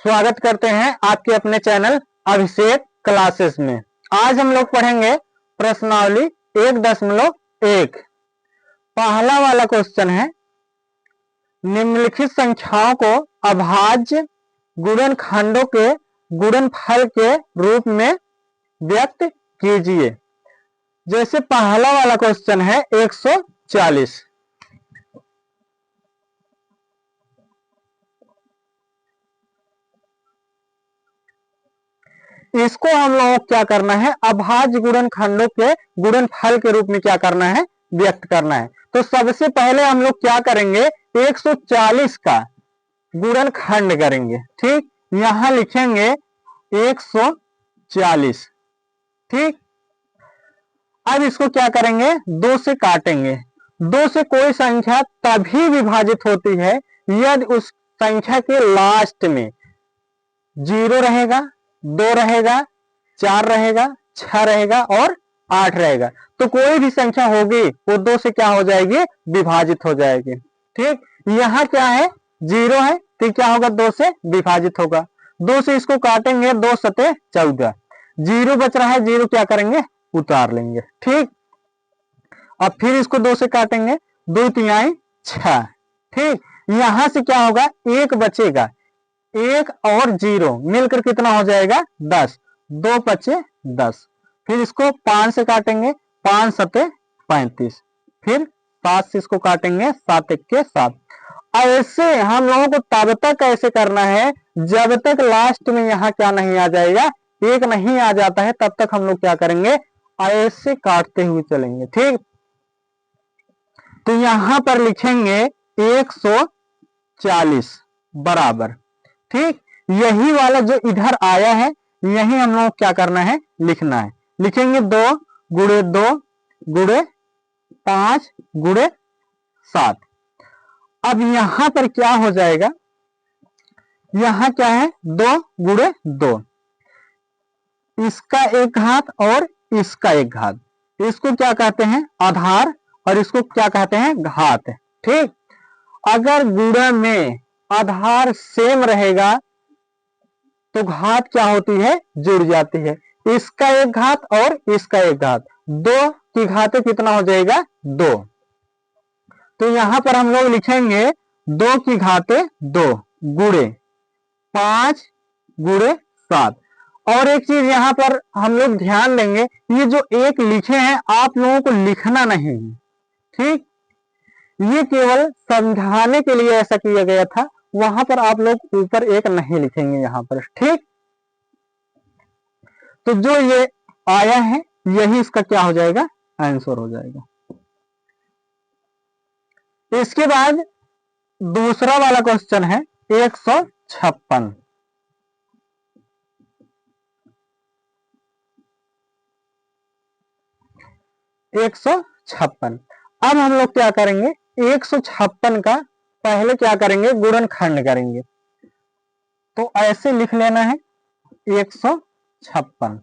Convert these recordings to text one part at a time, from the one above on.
स्वागत करते हैं आपके अपने चैनल अभिषेक क्लासेस में। आज हम लोग पढ़ेंगे प्रश्नावली 1.1। पहला वाला क्वेश्चन है, निम्नलिखित संख्याओं को अभाज्य गुणनखंडों के गुणनफल के रूप में व्यक्त कीजिए। जैसे पहला वाला क्वेश्चन है 140। इसको हम लोगों को क्या करना है, अभाज्य गुणनखंडों के गुणनफल के रूप में क्या करना है, व्यक्त करना है। तो सबसे पहले हम लोग क्या करेंगे, 140 का गुणनखंड करेंगे। ठीक, यहां लिखेंगे 140। ठीक, अब इसको क्या करेंगे, 2 से काटेंगे। 2 से कोई संख्या तभी विभाजित होती है यदि उस संख्या के लास्ट में 0 रहेगा, 2 रहेगा, 4 रहेगा, 6 रहेगा और 8 रहेगा। तो कोई भी संख्या होगी वो 2 से क्या हो जाएगी, विभाजित हो जाएगी। ठीक, यहां क्या है, 0 है तो क्या होगा, 2 से विभाजित होगा। 2 से इसको काटेंगे, 2 सते 14। 0 बच रहा है, 0 क्या करेंगे, उतार लेंगे। ठीक, अब फिर इसको 2 से काटेंगे, 2 तिहाई 6। ठीक, यहां से क्या होगा, 1 बचेगा, 1 और 0 मिलकर कितना हो जाएगा, 10। 2 बचे 10। फिर इसको 5 से काटेंगे, 5 सते 35। फिर 7 से इसको काटेंगे, 7 1 7। ऐसे हम लोगों को तब तक ऐसे करना है जब तक लास्ट में यहाँ क्या नहीं आ जाएगा, 1 नहीं आ जाता है, तब तक हम लोग क्या करेंगे, ऐसे काटते हुए चलेंगे। ठीक, तो यहां पर लिखेंगे 140 बराबर। ठीक, यही वाला जो इधर आया है यही हम लोग क्या करना है, लिखना है। लिखेंगे 2 गुणे 2 गुणे 5 गुणे 7। अब यहां पर क्या हो जाएगा, यहां क्या है, 2 गुणे 2, इसका एक घात और इसका एक घात। इसको क्या कहते हैं, आधार, और इसको क्या कहते हैं, घात। ठीक, अगर गुणा में आधार सेम रहेगा तो घात क्या होती है, जुड़ जाती है। इसका एक घात और इसका एक घात, 2 की घात कितना हो जाएगा, 2। तो यहां पर हम लोग लिखेंगे 2 की घात 2 गुणे 5 गुणे 7। और एक चीज यहां पर हम लोग ध्यान देंगे, ये जो एक लिखे हैं आप लोगों को लिखना नहीं है। ठीक, ये केवल समझाने के लिए ऐसा किया गया था, वहां पर आप लोग ऊपर एक नहीं लिखेंगे यहां पर। ठीक, तो जो ये आया है यही इसका क्या हो जाएगा, आंसर हो जाएगा। इसके बाद दूसरा वाला क्वेश्चन है 156। अब हम लोग क्या करेंगे, 156 का पहले क्या करेंगे, गुणनखंड करेंगे। तो ऐसे लिख लेना है 156।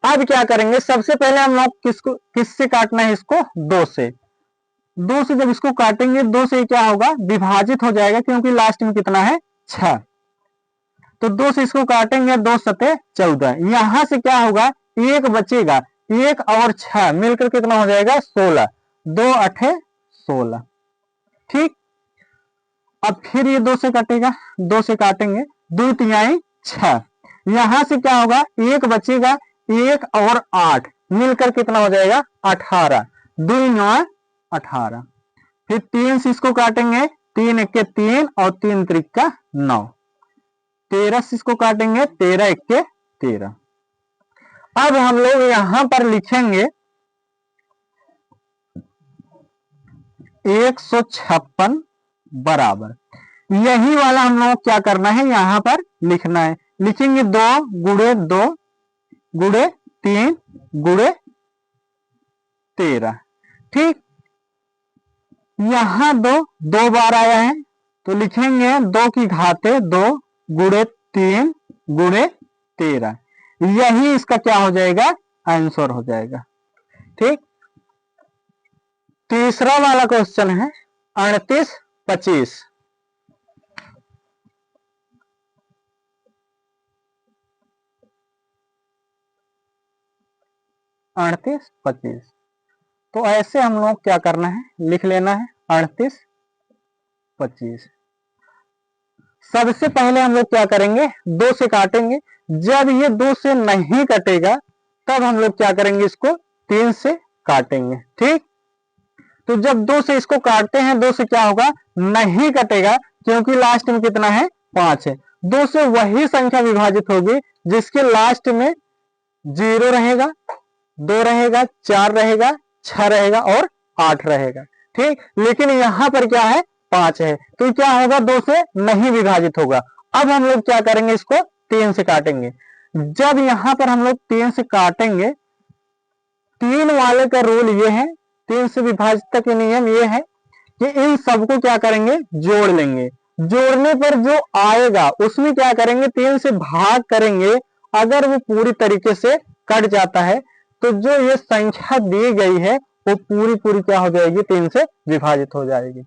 अब क्या करेंगे, सबसे पहले हम लोग किससे काटना है, इसको 2 से। 2 से जब इसको काटेंगे, 2 से क्या होगा, विभाजित हो जाएगा, क्योंकि लास्ट में कितना है, 6। तो 2 से इसको काटेंगे, 2 सते 14। यहां से क्या होगा, 1 बचेगा, 1 और 6 मिलकर कितना हो जाएगा, 16। 2 8 16। ठीक, अब फिर ये 2 से कटेगा, 2 से काटेंगे, 2 तिहाई 6। यहां से क्या होगा, 1 बचेगा, 1 और 8 मिलकर कितना हो जाएगा, 18। 2 9 18। फिर 3 से इसको काटेंगे, 3 1 3 और 3 3 9। 13 से इसको काटेंगे, 13 1 13। अब हम लोग यहां पर लिखेंगे 156 बराबर, यही वाला हम लोग क्या करना है, यहां पर लिखना है। लिखेंगे 2 गुणे 2 गुणे 3 गुणे 13। ठीक, यहां 2 बार आया है, तो लिखेंगे 2 की घात 2 गुणे 3 गुणे 13। यही इसका क्या हो जाएगा, आंसर हो जाएगा। ठीक, तीसरा वाला क्वेश्चन है 38 25। 38 25। तो ऐसे हम लोग क्या करना है, लिख लेना है 38 25। सबसे पहले हम लोग क्या करेंगे, 2 से काटेंगे। जब ये 2 से नहीं कटेगा तब हम लोग क्या करेंगे, इसको 3 से काटेंगे। ठीक, तो जब 2 से इसको काटते हैं, 2 से क्या होगा, नहीं कटेगा, क्योंकि लास्ट में कितना है, 5 है। 2 से वही संख्या विभाजित होगी जिसके लास्ट में 0 रहेगा, 2 रहेगा, 4 रहेगा, 6 रहेगा और 8 रहेगा। ठीक, लेकिन यहां पर क्या है, 5 है, तो क्या होगा, 2 से नहीं विभाजित होगा। अब हम लोग क्या करेंगे, इसको 3 से काटेंगे। जब यहां पर हम लोग 3 से काटेंगे, 3 वाले का रूल ये है, 3 से विभाजित का नियम ये है कि इन सबको क्या करेंगे, जोड़ लेंगे। जोड़ने पर जो आएगा उसमें क्या करेंगे, 3 से भाग करेंगे। अगर वो पूरी तरीके से कट जाता है तो जो ये संख्या दी गई है वो पूरी पूरी क्या हो जाएगी, 3 से विभाजित हो जाएगी।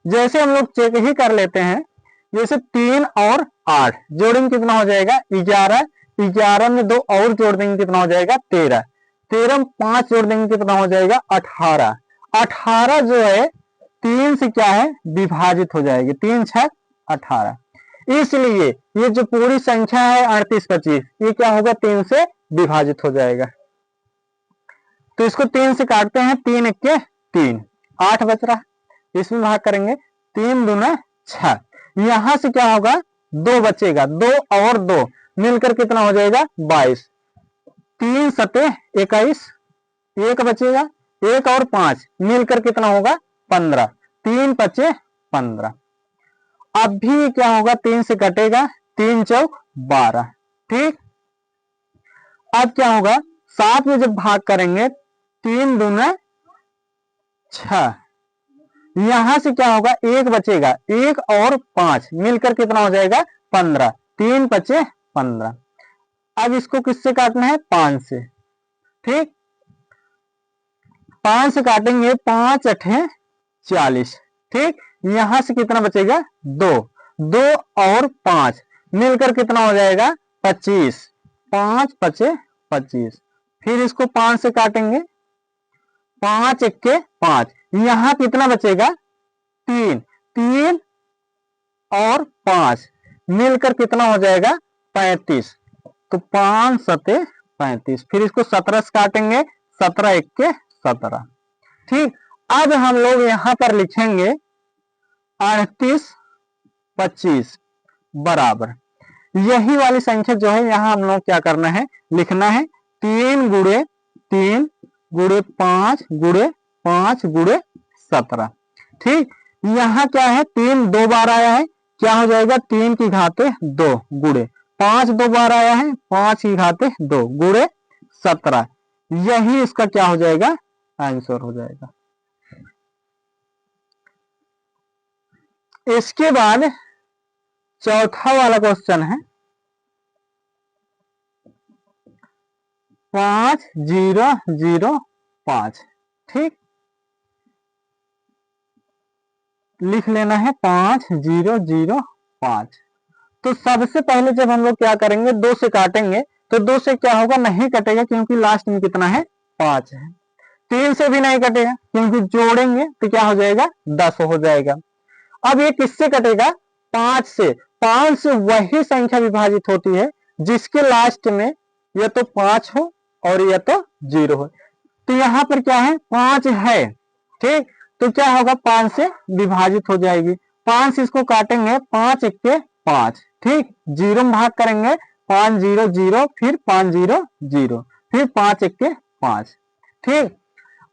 जैसे हम लोग चेक ही कर लेते हैं, जैसे 3 और 8 जोड़ेंगे कितना हो जाएगा, 11। 11 में 2 और जोड़ देंगे कितना हो जाएगा, 13। 13 में 5 जोड़ देंगे कितना हो जाएगा, 18। 18 जो है 3 से क्या है, विभाजित हो जाएगी। 3 6 18। इसलिए ये जो पूरी संख्या है 38 25, ये क्या होगा, 3 से विभाजित हो जाएगा। तो इसको 3 से काटते हैं, 3 1 3, 8 बच रहा, इसमें भाग करेंगे, 3 दूना 6। यहां से क्या होगा, 2 बचेगा, 2 और 2 मिलकर कितना हो जाएगा, 22। 3 सते 21, 1 बचेगा, 1 और 5 मिलकर कितना होगा, 15। 3 5 15। अब भी क्या होगा, 3 से कटेगा, 3 चौक 12। ठीक, अब क्या होगा, 7 में जब भाग करेंगे, 3 दूना 6, यहां से क्या होगा, 1 बचेगा, 1 और 5 मिलकर कितना हो जाएगा, 15। 3 5 15। अब इसको किससे काटना है, 5 से। ठीक, 5 से काटेंगे, 5 8 40। ठीक, यहां से कितना बचेगा, 2। 2 और 5 मिलकर कितना हो जाएगा, 25। 5 5 25। फिर इसको 5 से काटेंगे, 5 1 5, यहां कितना बचेगा, 3। 3 और 5 मिलकर कितना हो जाएगा, 35। तो 5 7 35। फिर इसको 17 से काटेंगे, 17 1 17। ठीक, अब हम लोग यहां पर लिखेंगे 38 25 बराबर, यही वाली संख्या जो है यहां हम लोग क्या करना है, लिखना है 3 गुणे 3 गुणे 5 गुणे 5 गुणे 17। ठीक, यहां क्या है, 3 2 बार आया है, क्या हो जाएगा, 3 की घाते 2 गुणे 5 2 बार आया है, 5 की घाते 2 गुणे 17। यही इसका क्या हो जाएगा, आंसर हो जाएगा। इसके बाद चौथा वाला क्वेश्चन है 5 0 0 5। ठीक, लिख लेना है 5 0 0 5। तो सबसे पहले जब हम लोग क्या करेंगे, 2 से काटेंगे, तो 2 से क्या होगा, नहीं कटेगा, क्योंकि लास्ट में कितना है, 5 है। 3 से भी नहीं कटेगा, क्योंकि जोड़ेंगे तो क्या हो जाएगा, 10 हो जाएगा। अब ये किससे कटेगा, 5 से। 5 से वही संख्या विभाजित होती है जिसके लास्ट में या तो 5 हो और या तो 0 हो। तो यहां पर क्या है, 5 है। ठीक, तो क्या होगा, 5 से विभाजित हो जाएगी। 5 से इसको काटेंगे, 5 1 5। ठीक, 0 में भाग करेंगे, 5 0 0, फिर 5 0 0, फिर 5 1 5। ठीक,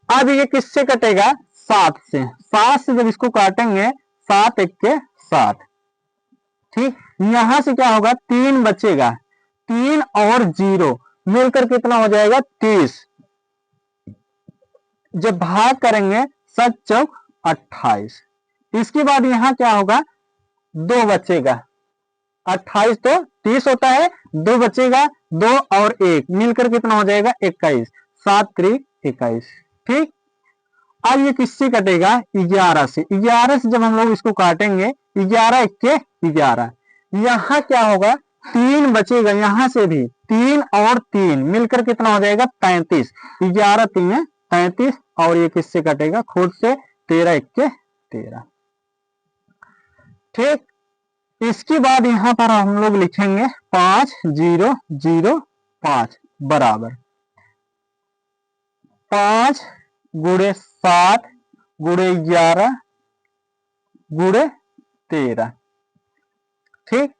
अब ये किससे कटेगा, 7 से। 7 से जब इसको काटेंगे, 7 1 7। ठीक, यहां से क्या होगा, 3 बचेगा, 3 और 0 मिलकर कितना हो जाएगा, 30। जब भाग करेंगे, 7 चौक 28। इसके बाद यहां क्या होगा, 2 बचेगा, 28 तो 30 होता है, 2 बचेगा, 2 और 1 मिलकर कितना हो जाएगा, 21। 7 3 21। ठीक, अब ये किससे कटेगा, 11 से। 11 से जब हम लोग इसको काटेंगे, 11 1 11, यहां क्या होगा, 3 बचेगा, यहां से भी 3 और 3 मिलकर कितना हो जाएगा 33। 11 3 33 और ये किससे कटेगा खुद से 13 1 13। ठीक, इसके बाद यहां पर हम लोग लिखेंगे 5 0 0 5 बराबर 5 गुणे 7 गुणे 11 गुणे 13। ठीक,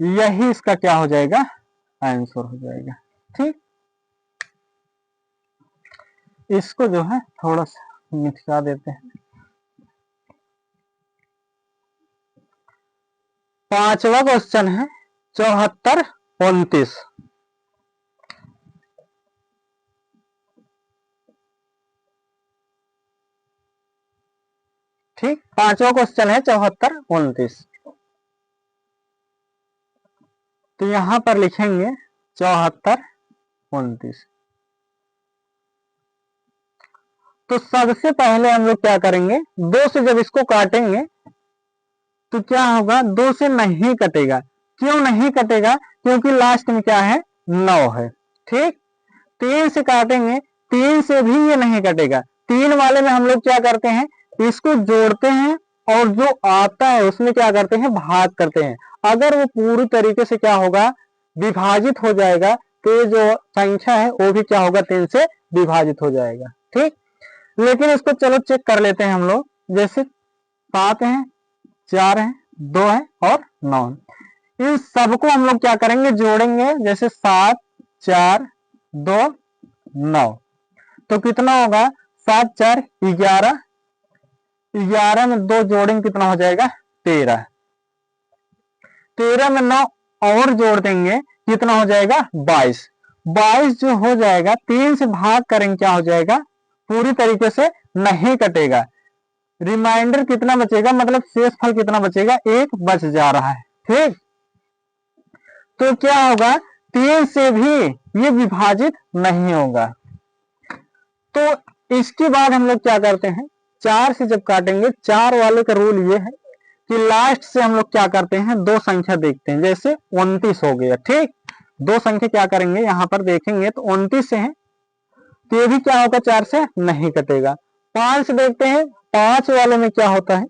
यही इसका क्या हो जाएगा आंसर हो जाएगा। ठीक, इसको जो है थोड़ा सा मिटा देते हैं। पांचवा क्वेश्चन है 74 29। ठीक, पांचवा क्वेश्चन है 74 29। तो यहां पर लिखेंगे 74 29। तो सबसे पहले हम लोग क्या करेंगे 2 से जब इसको काटेंगे तो क्या होगा 2 से नहीं कटेगा। क्यों नहीं कटेगा, क्योंकि लास्ट में क्या है 9 है। ठीक, 3 से काटेंगे 3 से भी ये नहीं कटेगा। 3 वाले में हम लोग क्या करते हैं इसको जोड़ते हैं और जो आता है उसमें क्या करते हैं भाग करते हैं। अगर वो पूरी तरीके से क्या होगा विभाजित हो जाएगा तो ये जो संख्या है वो भी क्या होगा 3 से विभाजित हो जाएगा। ठीक, लेकिन इसको चलो चेक कर लेते हैं हम लोग। जैसे 7 है 4 है 2 है और 9, इन सबको हम लोग क्या करेंगे जोड़ेंगे। जैसे 7 4 2 9 तो कितना होगा 7 4 11, 11 में 2 जोड़ेंगे कितना हो जाएगा 13, 13 में 9 और जोड़ देंगे कितना हो जाएगा 22, 22 जो हो जाएगा 3 से भाग करेंगे क्या हो जाएगा पूरी तरीके से नहीं कटेगा। रिमाइंडर कितना बचेगा मतलब शेष फल कितना बचेगा 1 बच जा रहा है। ठीक, तो क्या होगा 3 से भी ये विभाजित नहीं होगा। तो इसके बाद हम लोग क्या करते हैं 4 से जब काटेंगे 4 वाले का रूल ये है कि लास्ट से हम लोग क्या करते हैं 2 संख्या देखते हैं। जैसे 29 हो गया। ठीक, 2 संख्या क्या करेंगे यहां पर देखेंगे तो 29 से है तो ये भी क्या होगा 4 से नहीं कटेगा। 5 से देखते हैं 5 वाले में क्या होता है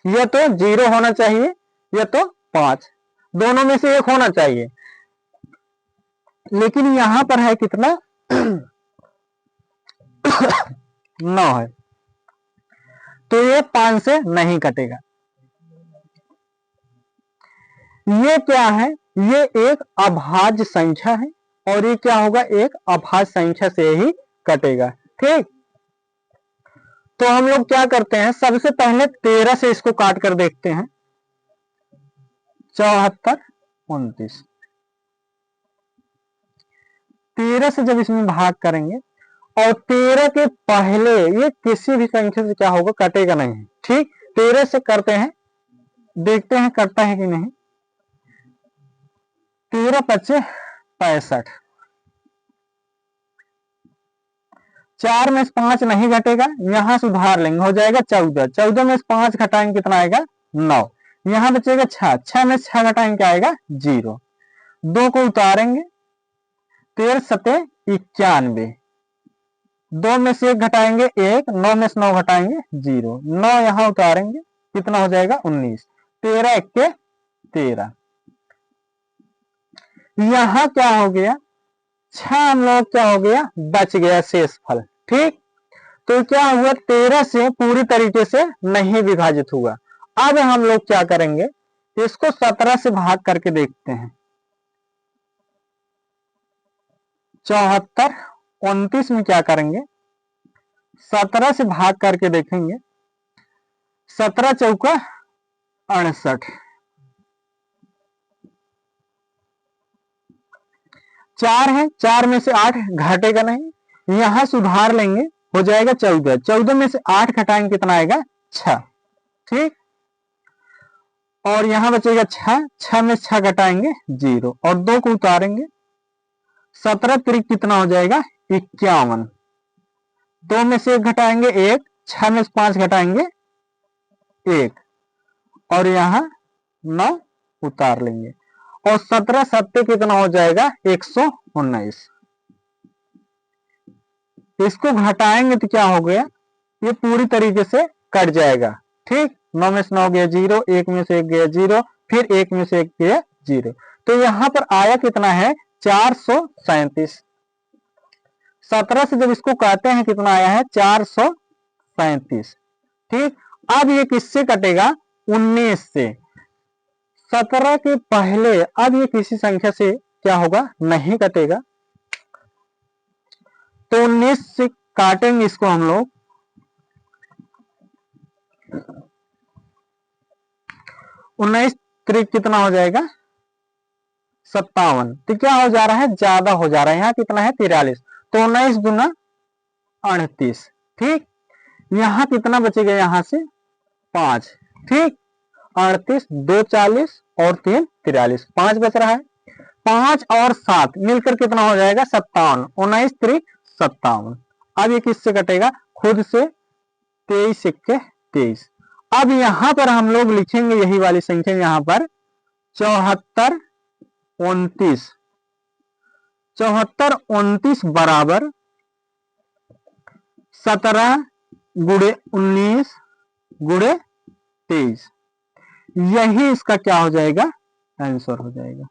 यह तो 0 होना चाहिए यह तो 5, दोनों में से एक होना चाहिए, लेकिन यहां पर है कितना 9 है तो ये 5 से नहीं कटेगा। ये क्या है ये एक अभाज्य संख्या है और ये क्या होगा एक अभाज्य संख्या से ही कटेगा। ठीक, तो हम लोग क्या करते हैं सबसे पहले 13 से इसको काट कर देखते हैं 74 29। 13 से जब इसमें भाग करेंगे और 13 के पहले ये किसी भी संख्या से क्या होगा कटेगा नहीं। ठीक, 13 से करते हैं देखते हैं कटता है कि नहीं। 13 25 65, 4 में से 5 नहीं घटेगा यहां सुधार लेंगे हो जाएगा 14, 14 में से 5 घटाएंगे कितना आएगा 9, यहां बचेगा 6, 6 में से 6 घटाएंगे क्या आएगा 0, 2 को उतारेंगे 13 7 91, 2 में से 1 घटाएंगे 1, 9 में से 9 घटाएंगे 0, 9 यहां उतारेंगे कितना हो जाएगा 19, 13 1 13। यहां क्या हो गया 6 हम लोग क्या हो गया बच गया शेष फल। ठीक, तो क्या हुआ 13 से पूरी तरीके से नहीं विभाजित हुआ। अब हम लोग क्या करेंगे इसको 17 से भाग करके देखते हैं। 74 29 में क्या करेंगे 17 से भाग करके देखेंगे 17 चौका 68, 4 है 4 में से 8 घटेगा नहीं यहां सुधार लेंगे हो जाएगा 14, 14 में से 8 घटाएंगे कितना आएगा 6। ठीक, और यहां बचेगा 6, 6 में 6 घटाएंगे 0 और 2 को उतारेंगे 17 3 कितना हो जाएगा 51, 2 में से 1 घटाएंगे 1, 6 में से 5 घटाएंगे 1 और यहां 9 उतार लेंगे और 17 सत्ते कितना हो जाएगा 119। इसको घटाएंगे तो क्या हो गया, ये पूरी तरीके से कट जाएगा। ठीक, 9 में से 9 गया 0, 1 में से 1 गया 0, फिर 1 में से 1 गया 0। तो यहां पर आया कितना है 437। 17 से जब इसको कहते हैं कितना आया है 437। ठीक, अब ये किससे कटेगा 19 से। 17 के पहले अब ये किसी संख्या से क्या होगा नहीं कटेगा, तो 19 से काटेंगे इसको हम लोग। 19 त्रिक कितना हो जाएगा 57। तो क्या हो जा रहा है ज्यादा हो जा रहा है, यहाँ कितना है 43, तो 19 गुना 38। ठीक, यहाँ कितना बचेगा यहाँ से 5। ठीक, 38 2 40 और 3 43, 5 बच रहा है। 5 और 7 मिलकर कितना हो जाएगा 57। 19 त्रिक 57। अब ये किससे कटेगा खुद से, 23 इक्के 23। अब यहां पर हम लोग लिखेंगे यही वाली संख्या यहाँ पर 74 29। 74 29 बराबर 17 गुणे 19 गुणे 23। यही इसका क्या हो जाएगा आंसर हो जाएगा।